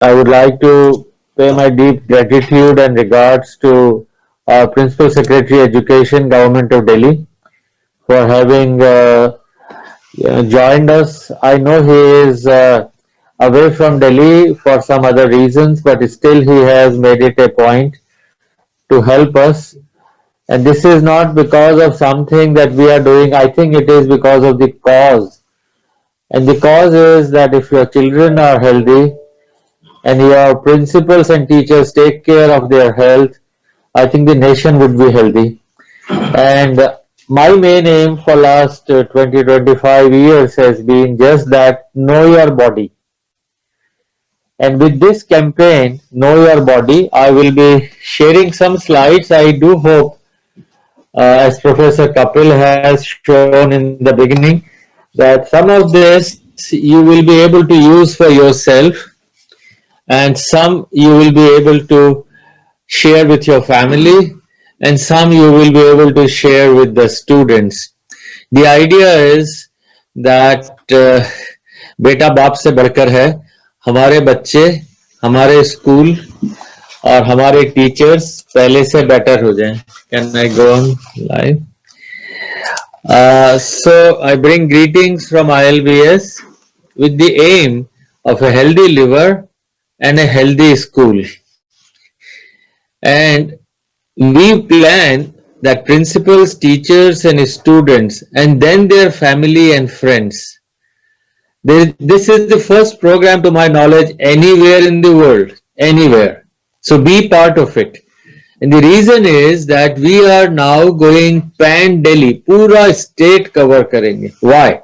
I would like to pay my deep gratitude and regards to our Principal Secretary Education, Government of Delhi, for having joined us. I know he is away from Delhi for some other reasons, but still he has made it a point to help us. And this is not because of something that we are doing. I think it is because of the cause. And the cause is that if your children are healthy, and your principals and teachers take care of their health, I think the nation would be healthy. And my main aim for last 20-25 years has been just that: know your body. And with this campaign, Know Your Body, I will be sharing some slides. I do hope, as Professor Kapil has shown in the beginning, that some of this you will be able to use for yourself, and some you will be able to share with your family, and some you will be able to share with the students. The idea is that बेटा बाप से बढ़कर है, हमारे बच्चे, हमारे school और हमारे टीचर्स पहले से बेटर हो जाएं. Can I go on live? So I bring greetings from ILBS with the aim of a healthy liver and a healthy school. And we plan that principals, teachers and students, and then their family and friends. This is the first program to my knowledge anywhere in the world, anywhere. So be part of it. And the reason is that we are now going pan Delhi, पूरा state cover करेंगे. Why?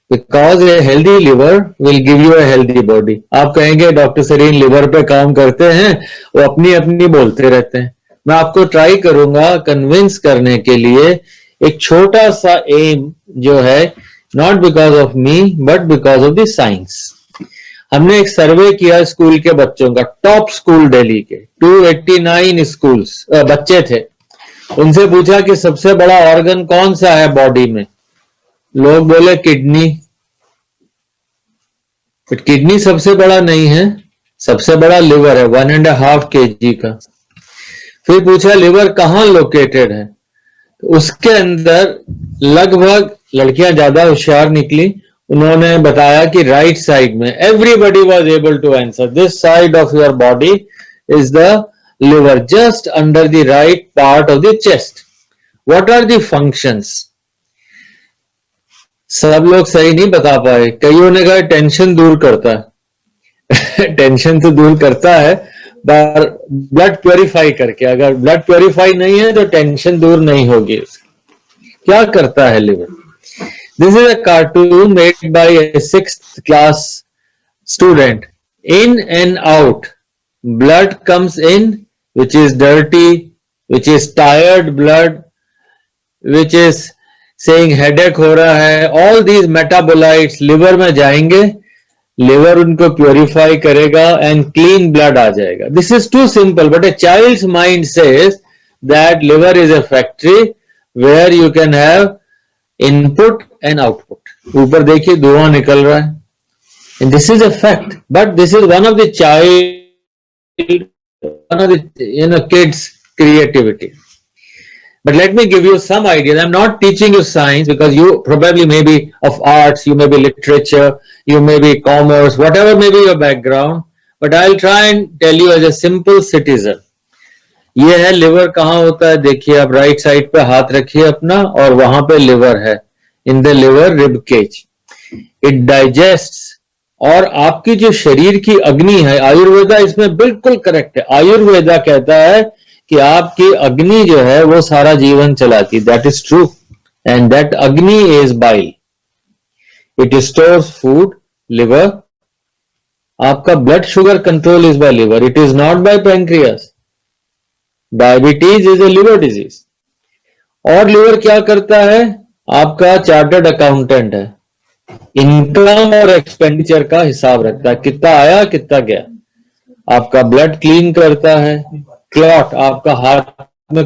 Because a healthy liver will give you a healthy body. आप कहेंगे doctor Sarin liver पे काम करते हैं, वो अपनी अपनी बोलते रहते हैं. मैं आपको ट्राई करूंगा कन्विंस करने के लिए एक छोटा सा एम जो है, not because of me but because of the science. हमने एक सर्वे किया स्कूल के बच्चों का, टॉप स्कूल दिल्ली के 289 स्कूल्स बच्चे थे. उनसे पूछा कि सबसे बड़ा ऑर्गन कौन सा है बॉडी में. लोग बोले किडनी. बट किडनी सबसे बड़ा नहीं है, सबसे बड़ा लिवर है 1.5 kg का. फिर पूछा लिवर कहाँ लोकेटेड है, तो उसके अंदर लगभग, लड़कियां ज्यादा होशियार निकली, उन्होंने बताया कि राइट साइड में. Everybody was able to answer, this side of your body is the liver, just under the right part of the chest. What are the functions? सब लोग सही नहीं बता पाए. कईयों ने कहा टेंशन दूर करता है. टेंशन तो दूर करता है पर ब्लड प्योरीफाई करके. अगर ब्लड प्योरीफाई नहीं है तो टेंशन दूर नहीं होगी. क्या करता है liver? This is a cartoon made by a 6th class student. In and out, blood comes in, which is dirty, which is tired blood, which is saying headache हो रहा है. All these metabolites liver में जाएंगे, liver उनको purify करेगा and clean blood आ जाएगा. This is too simple, but a child's mind says that liver is a factory where you can have input and output. ऊपर देखिए धुआं निकल रहा है. And this is a fact, but this is one of the kids' creativity. But let me give you some ideas. I'm not teaching you science because you probably may be of arts, you may be literature, you may be commerce, whatever may be your background. But I'll try and tell you as a simple citizen. ये है liver कहाँ होता है. देखिए आप right side पे हाथ रखिए अपना और वहां पे लिवर है. In the liver rib cage. It digests. और आपकी जो शरीर की अग्नि है, आयुर्वेदा इसमें बिल्कुल करेक्ट है. आयुर्वेदा कहता है कि आपकी अग्नि जो है वो सारा जीवन चलाती. That is true. And that agni is bile. It stores food. Liver. आपका blood sugar control is by liver. It is not by pancreas. Diabetes is a liver disease. और लिवर क्या करता है? आपका चार्टर्ड अकाउंटेंट है. इनकम और expenditure का हिसाब रखता है, कितना आया कितना गया. आपका ब्लड क्लीन करता है. क्लॉट, आपका हार्ट में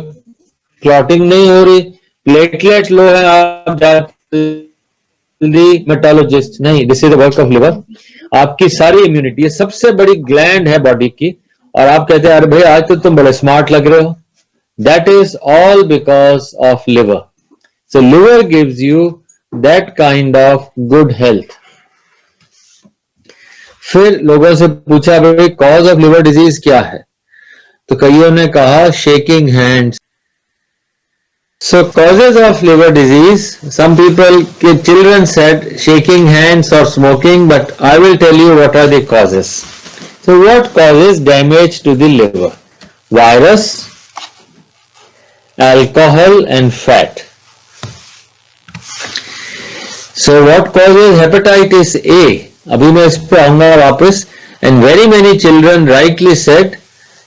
क्लॉटिंग नहीं हो रही, प्लेटलेट लो है, आप जाते मेटोलॉजिस्ट नहीं. This is the work of liver. आपकी सारी इम्यूनिटी, ये सबसे बड़ी ग्लैंड है बॉडी की, और आप कहते हैं अरे भाई आज तो तुम बड़े स्मार्ट लग रहे हो, that is all because of liver. So liver gives you that kind of good health. फिर लोगों से पूछा भाई कॉज ऑफ लिवर डिजीज क्या है, तो कईयों ने कहा shaking hands. So causes of liver disease, some people, children said shaking hands or smoking, but I will tell you what are the causes. So what causes damage to the liver? Virus, alcohol and fat. So what causes hepatitis A? अभी मैं इस पे आऊंगा वापस. And very many children rightly said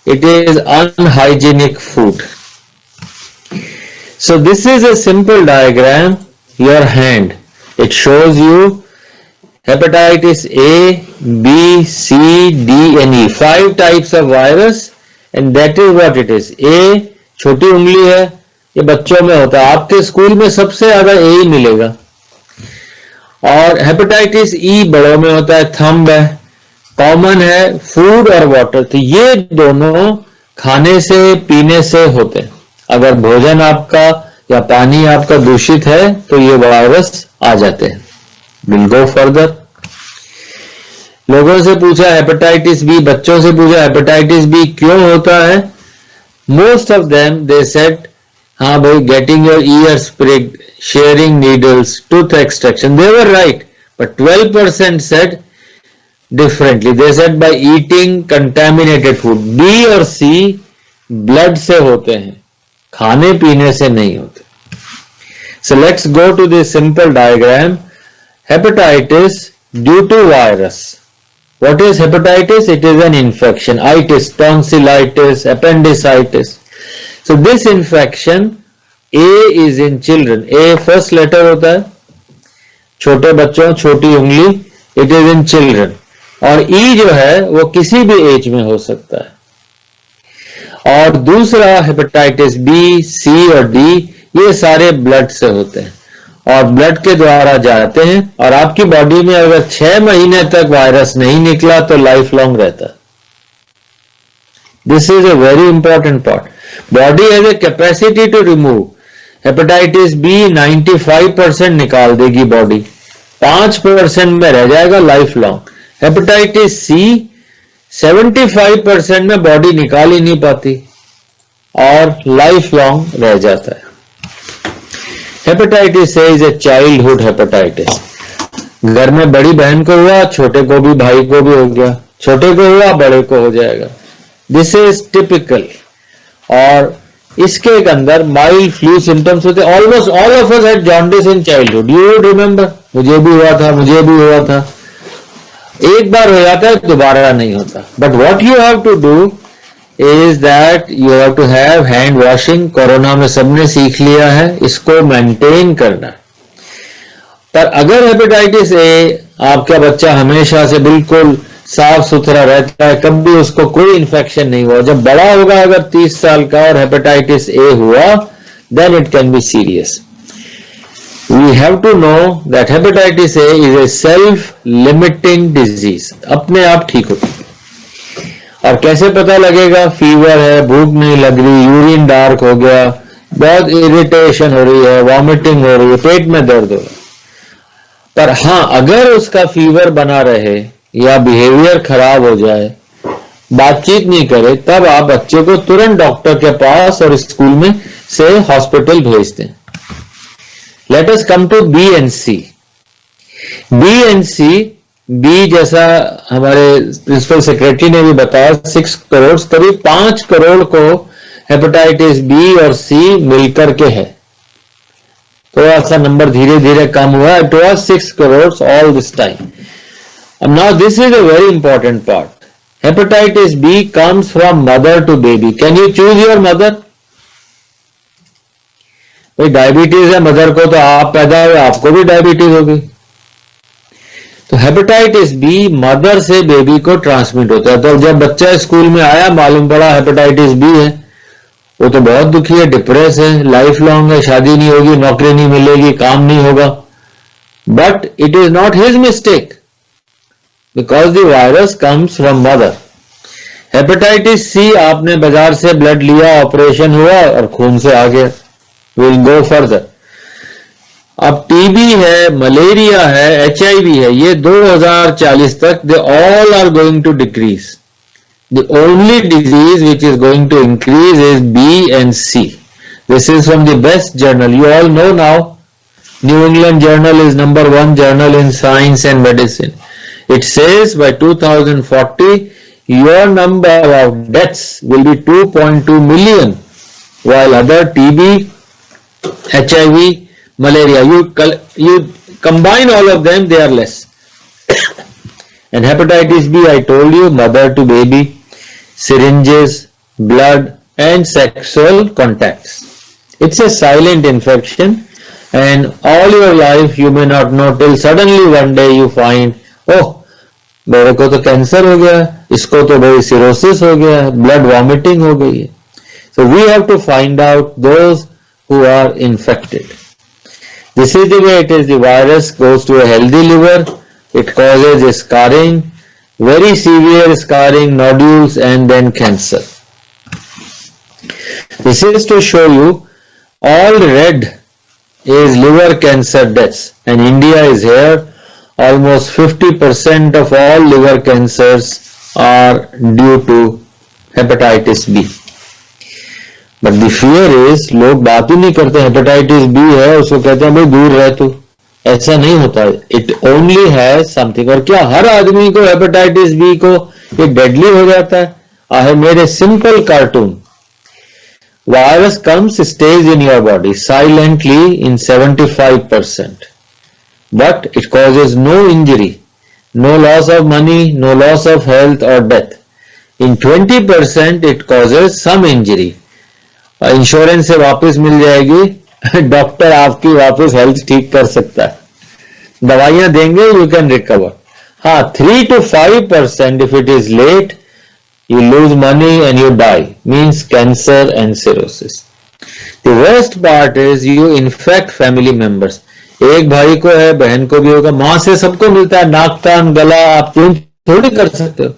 it is unhygienic food. So this is a simple diagram, your hand. It shows you hepatitis A, B, C, D and E. 5 types of virus and that is what it is. A छोटी उंगली है, ये बच्चों में होता है, आपके school में सबसे ज्यादा A ही मिलेगा. और हेपेटाइटिस E बड़ों में होता है, थंब है, कॉमन है फूड और वाटर. तो ये दोनों खाने से पीने से होते हैं. अगर भोजन आपका या पानी आपका दूषित है तो ये वायरस आ जाते हैं. Will go further. लोगों से पूछा हेपेटाइटिस बी, बच्चों से पूछा हेपेटाइटिस बी क्यों होता है. Most of them they said हाँ भाई getting your ears pricked, sharing needles, tooth extraction. They were right, but 12% said differently. They said by eating contaminated food. B और C blood से होते हैं, खाने पीने से नहीं होते. So let's go to this simple diagram. Hepatitis due to virus. What is hepatitis? It is an infection. Itis, tonsillitis, appendicitis. So this infection, A is in children. A first letter होता है, छोटे बच्चों, छोटी उंगली. It is in children. और E जो है वो किसी भी एज में हो सकता है. और दूसरा हेपेटाइटिस बी, सी और डी, ये सारे ब्लड से होते हैं और ब्लड के द्वारा जाते हैं. और आपकी बॉडी में अगर 6 महीने तक वायरस नहीं निकला तो लाइफ लॉन्ग रहता है. This is a very important part. Body has a capacity to remove. Hepatitis B 95% निकाल देगी बॉडी, 5% में रह जाएगा लाइफ लॉन्ग. हेपेटाइटिस सी 75% में बॉडी निकाल ही नहीं पाती और लाइफ लॉन्ग रह जाता है. Hepatitis A is a childhood hepatitis. घर में बड़ी बहन को हुआ, छोटे को भी, भाई को भी हो गया, छोटे को हुआ बड़े को हो जाएगा. This is typical. और इसके अंदर माइल्ड फ्लू सिम्टम्स होते. Almost all of us had jaundice in childhood. You would remember, मुझे भी हुआ था, मुझे भी हुआ था. एक बार हो जाता है दोबारा नहीं होता. But what you have to do is that you have to have hand washing. Corona में सबने सीख लिया है, इसको मेंटेन करना. पर अगर हेपेटाइटिस ए आपका बच्चा हमेशा से बिल्कुल साफ सुथरा रहता है, कभी उसको कोई इन्फेक्शन नहीं हुआ, जब बड़ा होगा अगर 30 साल का और हेपेटाइटिस ए हुआ, then it can be serious. We have to know that hepatitis A is a self-limiting disease. अपने आप ठीक होती है. और कैसे पता लगेगा? फीवर है, भूख नहीं लग रही, यूरिन डार्क हो गया, बहुत इरिटेशन हो रही है, वॉमिटिंग हो रही है, पेट में दर्द हो रहा है. पर हाँ, अगर उसका फीवर बना रहे या बिहेवियर खराब हो जाए, बातचीत नहीं करे, तब आप बच्चे को तुरंत डॉक्टर के पास और स्कूल में से हॉस्पिटल भेजते हैं. Let us come to B and C. B and C, B जैसा हमारे प्रिंसिपल सेक्रेटरी ने भी बताया, 6 करोड़, करीब 5 करोड़ को हेपेटाइटिस बी और सी मिलकर के है. थोड़ा सा नंबर धीरे धीरे कम हुआ. It was 6 crore all this time. And now this is a very important part. Hepatitis B comes from mother to baby. Can you choose your mother? भाई डायबिटीज है मदर को, तो आप पैदा हुए आपको भी डायबिटीज होगी. तो हेपेटाइटिस बी मदर से बेबी को ट्रांसमिट होता है. तो जब बच्चा स्कूल में आया, मालूम पड़ा हेपेटाइटिस बी है, वो तो बहुत दुखी है, डिप्रेस है, लाइफ लॉन्ग है, शादी नहीं होगी, नौकरी नहीं मिलेगी, काम नहीं होगा. But it is not his mistake. because the virus comes from mother. Hepatitis C आपने बाजार से ब्लड लिया, ऑपरेशन हुआ और खून से आ गया. Will go further. अब टीबी है, मलेरिया है, एचआईवी है, ये 2040 तक they all are going to decrease. The only disease which is going to increase is B and C. This is from the best journal. You all know now, New England Journal is #1 journal in science and medicine. It says by 2040, your number of deaths will be 2.2 million, while other TB, HIV, malaria, you combine all of them, they are less. And hepatitis B, I told you, mother to baby, syringes, blood, and sexual contacts. It's a silent infection, and all your life you may not know till suddenly one day you find, oh, मेरे को तो cancer हो गया, इसको तो भाई cirrhosis हो गया, ब्लड वॉमिटिंग हो गई है. So we have to find out those who are infected. This is the way it is. The virus goes to a healthy liver, it causes scarring, very severe scarring, nodules, and then cancer. This is to show you all red is liver cancer deaths, and India is here. Almost 50% of all liver cancers are due to hepatitis B. But the fear is, लोग बात ही नहीं करते, hepatitis B है उसको कहते हैं भाई दूर रह तू. ऐसा नहीं होता. It only has something. और क्या हर आदमी को हेपेटाइटिस बी को ये डेडली हो जाता है? I have made a simple cartoon. Virus comes, stays in your body silently in 75%, but it causes no injury, no loss of money, no loss of health or death. In 20% it causes some injury. Insurance से वापस मिल जाएगी, doctor आपकी वापस health ठीक कर सकता है, दवाइयां देंगे, यू कैन रिकवर. हाँ, 3 to 5% if it is late, you lose money and you die, means cancer and cirrhosis. The worst part is you infect family members. एक भाई को है, बहन को भी होगा, मां से सबको मिलता है. नाक, कान, गला आप चेंज थोड़ी कर सकते हो.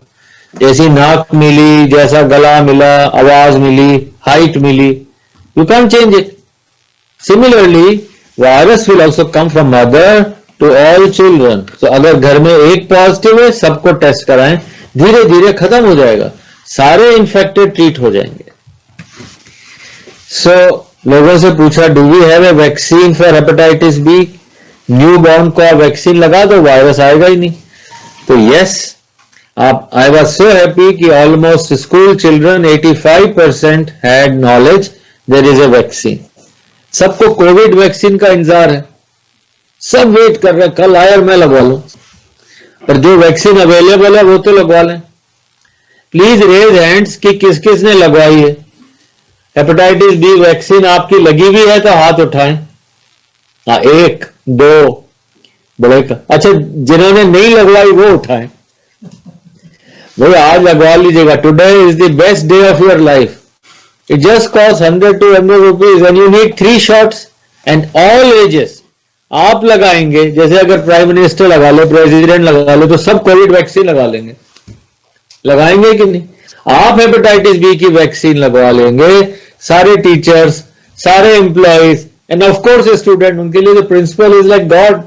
जैसी नाक मिली, जैसा गला मिला, आवाज मिली, हाइट मिली, you can't change it. Similarly, virus will also come from mother to all children. So अगर घर में एक पॉजिटिव है, सबको टेस्ट कराएं, धीरे धीरे खत्म हो जाएगा, सारे इन्फेक्टेड ट्रीट हो जाएंगे. सो लोगों से पूछा, do we have a vaccine for hepatitis B? Newborn को आप वैक्सीन लगा दो, वायरस आएगा ही नहीं. तो यस, आप, आई वॉज सो हैप्पी कि almost school children 85% had knowledge there is a vaccine. सबको कोविड वैक्सीन का इंतजार है, सब वेट कर रहे हैं, कल आए और मैं लगवा लूं. पर जो वैक्सीन अवेलेबल है वो तो लगवा लें. प्लीज रेज हैंड्स कि किस किस ने लगवाई है. हेपेटाइटिस बी वैक्सीन आपकी लगी हुई है तो हाथ उठाएं. हाँ, 1 2 बड़े का. अच्छा, जिन्होंने नहीं लगवाई वो उठाएं. भाई आज लगवा लीजिएगा. Today is the best day of your life. It just cost 100 to 100 rupees and you need 3 shots and all ages. आप लगाएंगे, जैसे अगर प्राइम मिनिस्टर लगा ले, प्रेसिडेंट लगा ले, तो सब कोविड वैक्सीन लगा लेंगे. लगाएंगे कि नहीं? आप हेपेटाइटिस बी की वैक्सीन लगवा लेंगे, सारे टीचर्स, सारे employees and of course student. उनके लिए तो principal is like god.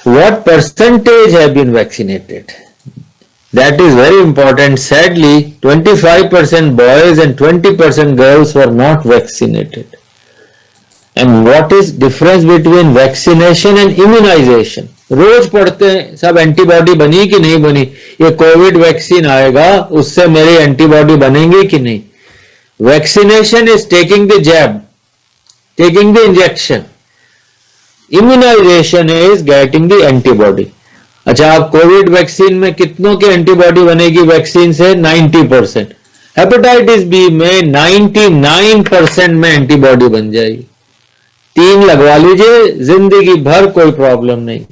What percentage have been vaccinated? That is very important. Sadly 25% boys and 20% girls were not vaccinated. And what is difference between vaccination and immunisation? रोज पढ़ते हैं सब, antibody बनी कि नहीं बनी. ये कोविड वैक्सीन आएगा, उससे मेरी एंटीबॉडी बनेंगी कि नहीं. Vaccination is taking the jab, taking the injection. Immunisation is getting the antibody. अच्छा, आप कोविड वैक्सीन में कितनों की एंटीबॉडी बनेगी वैक्सीन से? 90%. हेपेटाइटिस बी में 99% में एंटीबॉडी बन जाएगी. 3 लगवा लीजिए, जिंदगी भर कोई प्रॉब्लम नहीं.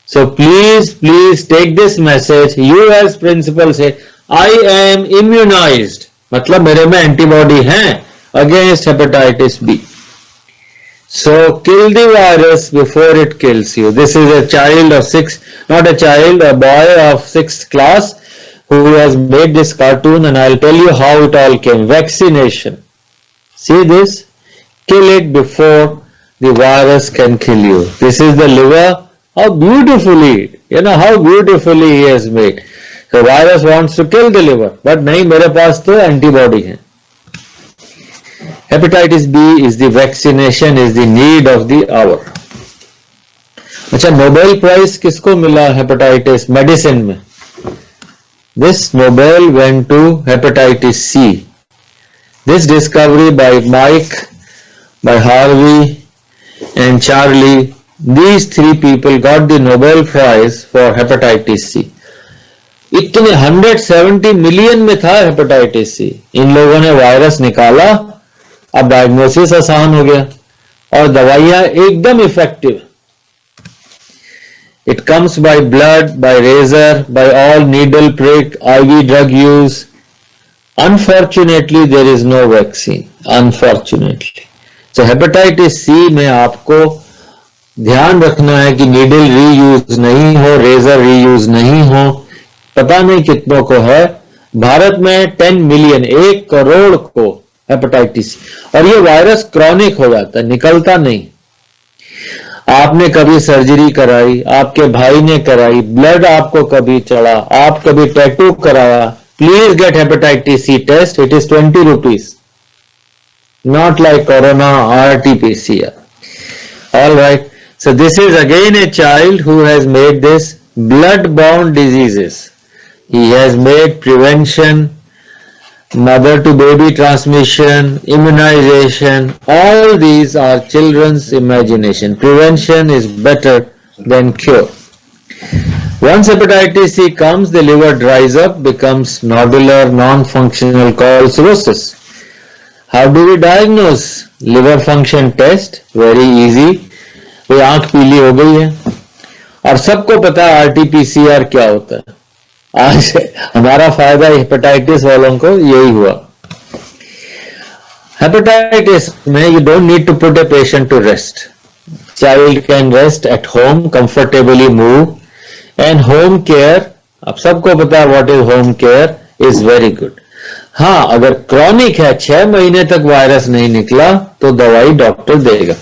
So please take this message. You as principal say, I am immunized. मतलब मेरे में एंटीबॉडी हैं against hepatitis B. So kill the virus before it kills you. This is a child of not a child, a boy of 6th class who has made this cartoon, and I'll tell you how it all came. Vaccination. See this? Kill it before the virus can kill you. This is the liver. How beautifully, how beautifully he has made. The virus wants to kill the liver, but नहीं, मेरे पास तो antibody है. Hepatitis B is the vaccination, is the need of the hour. अच्छा, Nobel prize किसको मिला hepatitis medicine में? This Nobel went to hepatitis C. This discovery by Mike, by Harvey and Charlie, these 3 people got the Nobel Prize for hepatitis C. इतने 170 million में था hepatitis C. इन लोगों ने virus निकाला, अब डायग्नोसिस आसान हो गया और दवाइयां एकदम effective. It comes by blood, by razor, by all needle prick, IV drug use. Unfortunately, there is no vaccine. Unfortunately. So hepatitis C में आपको ध्यान रखना है कि नीडल रीयूज नहीं हो, रेजर रीयूज नहीं हो. पता नहीं कितनों को है. भारत में 10 मिलियन, 1 करोड़ को हेपेटाइटिस, और ये वायरस क्रॉनिक हो जाता है, निकलता नहीं. आपने कभी सर्जरी कराई, आपके भाई ने कराई, ब्लड आपको कभी चढ़ा, आप कभी टैटू कराया, please get hepatitis C test. It is 20 rupees, not like corona RT-PCR. All right. So this is again a child who has made this blood-borne diseases. He has made prevention, mother to baby transmission, immunization, all these are children's imagination. Prevention is better than cure. Once hepatitis C comes, the liver dries up, becomes nodular, non-functional, called cirrhosis. How do we diagnose? Liver function test, very easy. वो आंख पीली हो गई है और सबको पता है RT-PCR क्या होता है. आज हमारा फायदा हेपेटाइटिस वालों को यही हुआ. हेपेटाइटिस में you don't need to put a patient to rest. Child can rest at home, comfortably move, and home care, अब सबको पता है what is home care, is very good. हाँ, अगर क्रॉनिक है, 6 महीने तक वायरस नहीं निकला, तो दवाई डॉक्टर देगा.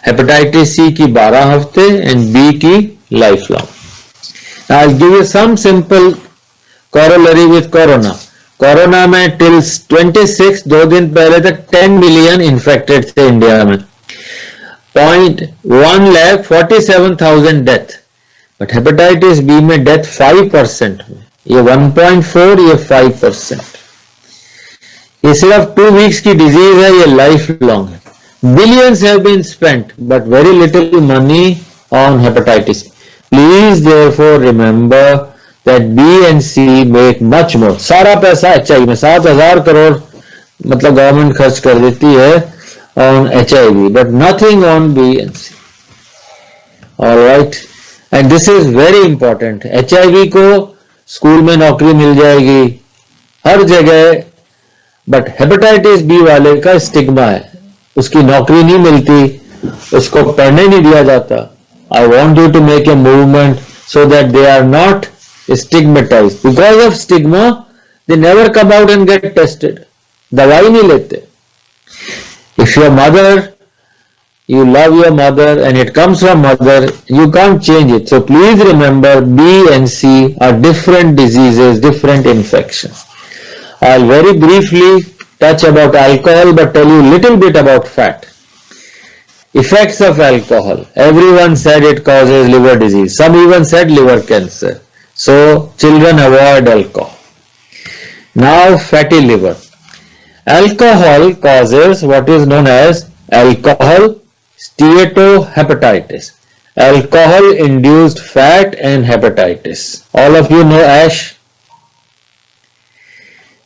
हेपेटाइटिस सी की 12 हफ्ते एंड बी की life long. I will give you some simple corollary with corona. Corona में till 26, 2 दिन पहले तक 10 मिलियन इन्फेक्टेड थे इंडिया में. 0.1 lakh 47,000 death. But hepatitis B में डेथ 5% में. ये 1.4, ये 5%. ये सिर्फ 2 वीक्स की डिजीज है, ये लाइफ लॉन्ग है. Billions have been spent but very little money on hepatitis. Please therefore remember that B and C make much more. सारा पैसा HIV में 7,000 करोड़ मतलब गवर्नमेंट खर्च कर देती है on HIV, but nothing on B and C. All right, and this is very important. HIV को school में नौकरी मिल जाएगी हर जगह, बट हेपेटाइटिस बी वाले का स्टिग्मा है, उसकी नौकरी नहीं मिलती, उसको पढ़ने नहीं दिया जाता. I want you to make a movement so that they are not stigmatized. Because of stigma, they never come out and get tested. दवाई नहीं लेते. If your mother, you love your mother and it comes from mother, you can't change it. So please remember, B and C are different diseases, different infections. I'll very briefly touch about alcohol, but tell you little bit about fat. Effects of alcohol. Everyone said it causes liver disease. Some even said liver cancer. So children avoid alcohol. Now fatty liver. Alcohol causes what is known as alcohol steatohepatitis. Alcohol induced fat and hepatitis. All of you know ASH.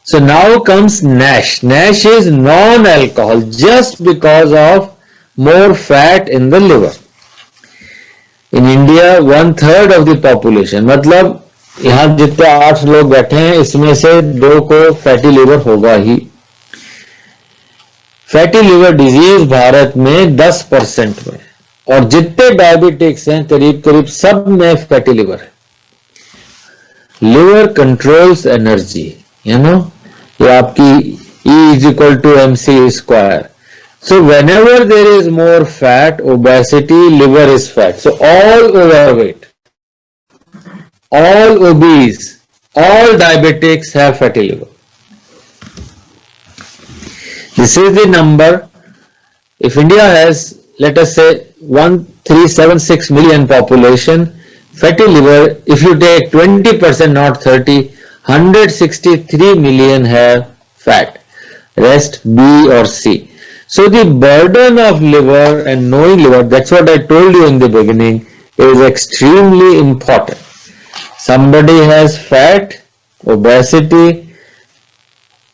So now comes NASH. NASH is non-alcohol just because of more fat in the liver. In India, 1/3 of the population, मतलब यहाँ जितने 8 लोग बैठे हैं, इसमें से 2 को fatty liver होगा ही. फैटी लिवर डिजीज भारत में 10% में, और जितने डायबिटिक्स हैं करीब करीब सब में फैटी लिवर है. Liver controls energy, you know, ये आपकी E is equal to MC square. So whenever there is more fat, obesity, liver is fat. So all overweight, all obese, all diabetics have fatty liver. This is the number. If India has, let us say, 1376 million population, fatty liver, if you take 20%, not 30, 163 million have fat. Rest B or C. So the burden of liver and knowing liver, that's what I told you in the beginning, is extremely important. Somebody has fat, obesity,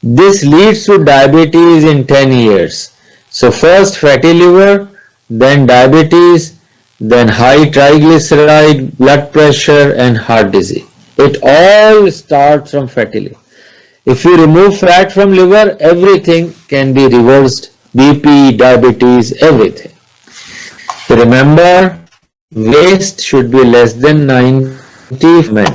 this leads to diabetes in 10 years. So first fatty liver, then diabetes, then high triglyceride, blood pressure and heart disease. It all starts from fatty liver. If you remove fat from liver, everything can be reversed. BP, diabetes, everything. So remember, waist should be less than 90 for men.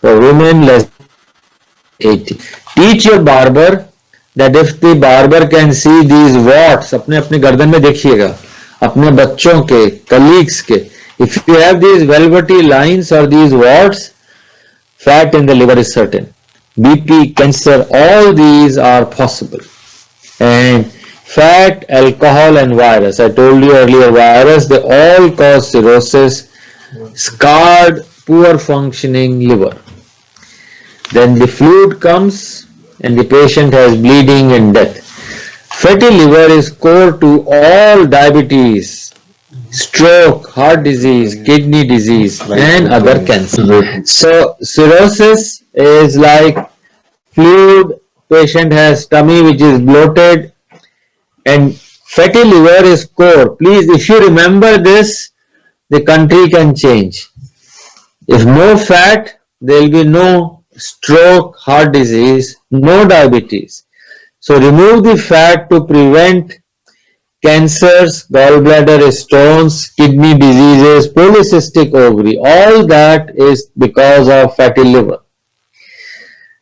For women, less than 80. Teach your barber that if the barber can see these warts, अपने अपने गर्दन में देखिएगा, अपने बच्चों के, colleagues के, if you have these velvety lines or these warts, fat in the liver is certain. BP, cancer, all these are possible. And fat, alcohol and virus, I told you earlier, virus, they all cause cirrhosis, scarred, poor functioning liver. Then the fluid comes and the patient has bleeding and death. Fatty liver is core to all diabetes, stroke, heart disease, kidney disease and other cancer. So cirrhosis is like fluid, patient has tummy which is bloated, and fatty liver is core. Please, if you remember this, the country can change. If no fat, there will be no stroke, heart disease, no diabetes. So remove the fat to prevent cancers, gallbladder stones, kidney diseases, polycystic ovary. All that is because of fatty liver.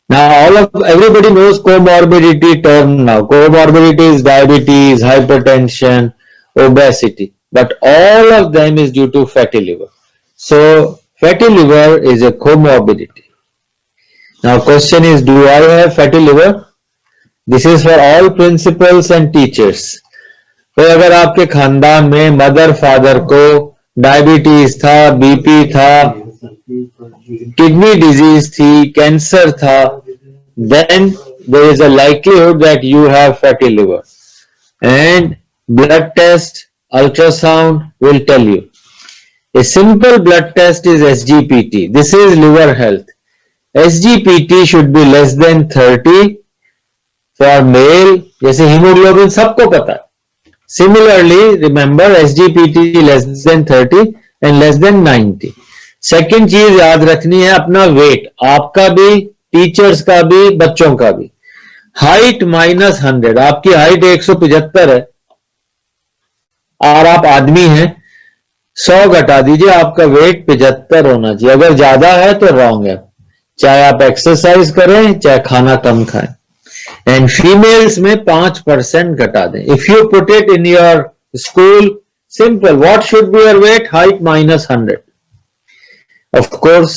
Now everybody knows comorbidity term now. Comorbidity is diabetes, hypertension, obesity, but all of them is due to fatty liver. So fatty liver is a comorbidity. Now question is, do I have fatty liver? This is for all principals and teachers. तो अगर आपके खानदान में mother father को diabetes था, BP था, kidney disease थी, cancer था, then there is a likelihood that you have fatty liver. And blood test, ultrasound will tell you. A simple blood test is SGPT. This is liver health. SGPT should be less than 30 for male. जैसे hemoglobin सबको पता है. Similarly, remember SGPT less than 30 and less than 90. Second चीज याद रखनी है अपना wait, आपका भी, टीचर्स का भी, बच्चों का भी. हाइट -100. आपकी हाइट 175 है और आप आदमी हैं, 100 घटा दीजिए, आपका वेट 75 होना चाहिए. अगर ज्यादा है तो रॉन्ग है, चाहे आप एक्सरसाइज करें चाहे खाना कम खाएं. एंड फीमेल्स में 5% घटा दें. If you put it in your school, simple, what should be your weight? Height -100. Of course,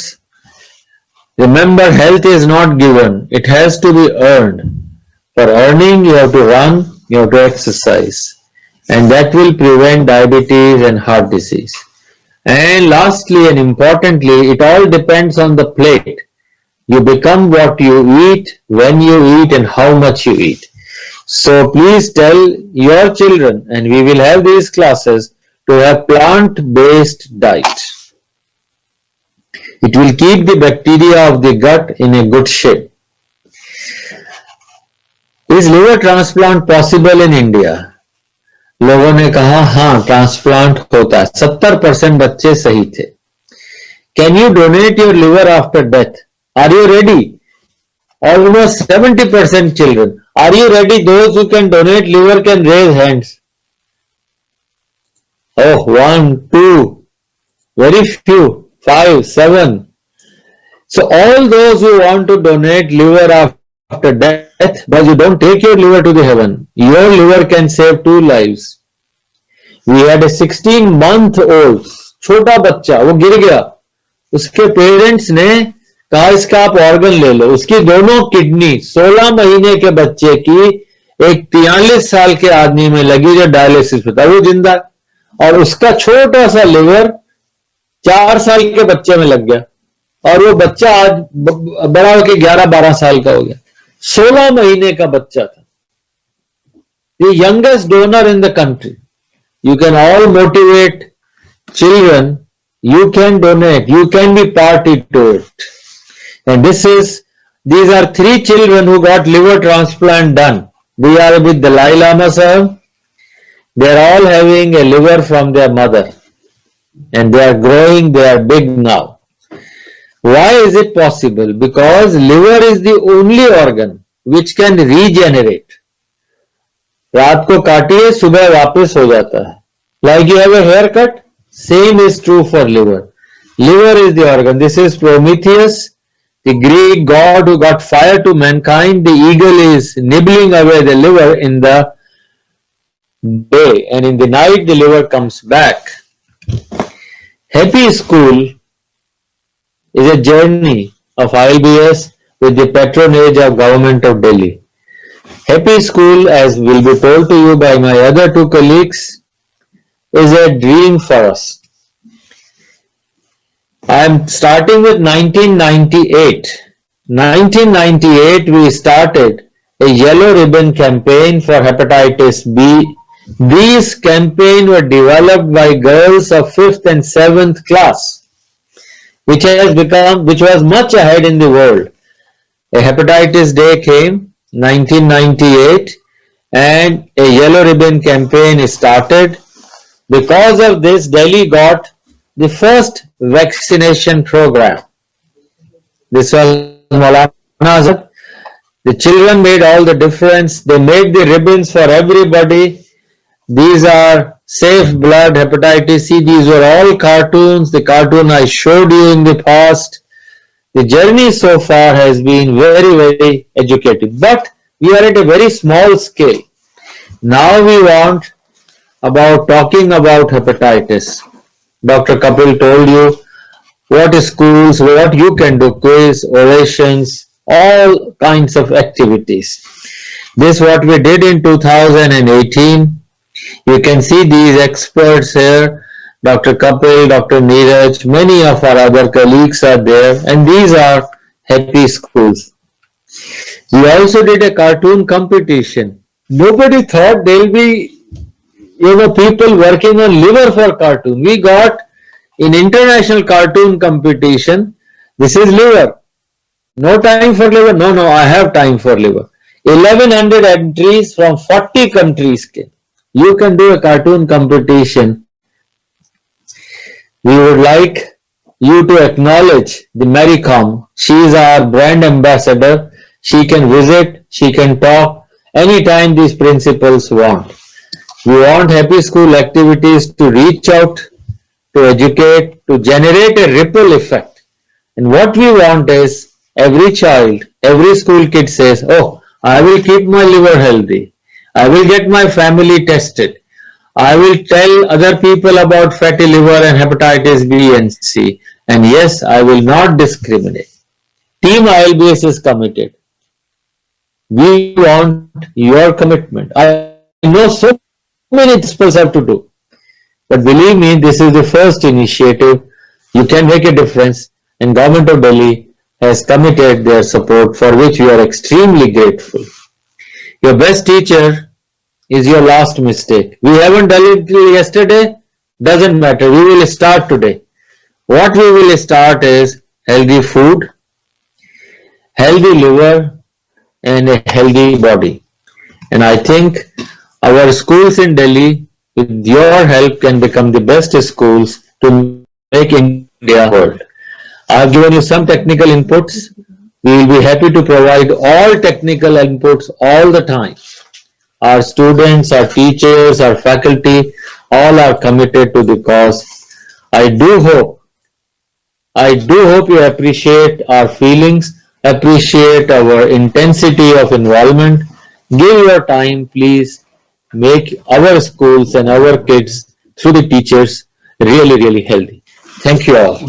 remember, health is not given, it has to be earned. For earning, you have to run, you have to exercise, and that will prevent diabetes and heart disease. And lastly and importantly, it all depends on the plate. You become what you eat, when you eat, and how much you eat. So please tell your children, and we will have these classes, to have plant-based diet. It will keep the bacteria of the gut in a good shape. Is liver transplant possible in India? लोगों ने कहा हाँ, transplant होता है. 70% बच्चे सही थे. Can you donate your liver after death? Are you ready? Almost 70% children. Are you ready? Those who can donate liver can raise hands. Oh, 1, 2, very few, 5, 7. So all those who want to donate liver after death, but you don't take your liver to the heaven, your liver can save 2 lives. We had a 16-month-old छोटा बच्चा, वो गिर गया, उसके parents ने कहा इसका आप ऑर्गन ले लो, उसकी दोनों किडनी 16 महीने के बच्चे की एक 43 साल के आदमी में लगी जो डायलिसिस पे था, वो जिंदा, और उसका छोटा सा लिवर 4 साल के बच्चे में लग गया, और वो बच्चा आज बड़ा होकर 11-12 साल का हो गया, 16 महीने का बच्चा था. The youngest donor in the country. You can all motivate children. You can donate. You can be party to it. And these are 3 children who got liver transplant done. They are with the Dalai Lama sir. They are all having a liver from their mother. And they are growing. They are big now. Why is it possible? Because liver is the only organ which can regenerate. रात को काटिए सुबह वापस हो जाता है. Like you have a haircut, same is true for liver. Liver is the organ. This is Prometheus, the Greek god who got fire to mankind. The eagle is nibbling away the liver in the day, and in the night the liver comes back. Happy School is a journey of ILBS with the patronage of Government of Delhi. Happy School, as will be told to you by my other 2 colleagues, is a dream for us. I am starting with 1998. 1998 we started a yellow ribbon campaign for hepatitis B. These campaigns were developed by girls of 5th and 7th class, which was much ahead in the world. A hepatitis day came 1998 and a yellow ribbon campaign started. Because of this, Delhi got the first vaccination program. This was Maulana Azad. The children made all the difference. They made the ribbons for everybody. These are Safe Blood, Hepatitis C. These were all cartoons. The cartoon I showed you in the past. The journey so far has been very, very educative. But we are at a very small scale. Now we want talking about hepatitis. Dr. Kapil told you what schools, what you can do, quiz, orations, all kinds of activities. This is what we did in 2018. You can see these experts here, Dr. Kapil, Dr. Neeraj, many of our other colleagues are there, and these are happy schools. We also did a cartoon competition. Nobody thought there will be people working on liver for cartoon. We got in international cartoon competition, this is liver. No time for liver? No, I have time for liver. 1100 entries from 40 countries came. You can do a cartoon competition. We would like you to acknowledge the Mary Com. She is our brand ambassador. She can visit, she can talk anytime these principals want. We want happy school activities to reach out, to educate, to generate a ripple effect. And what we want is every child, every school kid says, oh, I will keep my liver healthy. I will get my family tested. I will tell other people about fatty liver and hepatitis B and C. And yes, I will not discriminate. Team ILBS is committed. We want your commitment. I know so many principals have to do. But believe me, this is the first initiative. You can make a difference, and Government of Delhi has committed their support, for which we are extremely grateful. Your best teacher is your last mistake. We haven't done it yesterday, doesn't matter. We will start today. What we will start is healthy food, healthy liver, and a healthy body. And I think our schools in Delhi, with your help, can become the best schools to make India world. I have given you some technical inputs. We will be happy to provide all technical inputs all the time. Our students, our teachers, our faculty, all are committed to the cause. I do hope you appreciate our feelings, appreciate our intensity of involvement. Give your time, please. Make our schools and our kids through the teachers really, really healthy. Thank you all.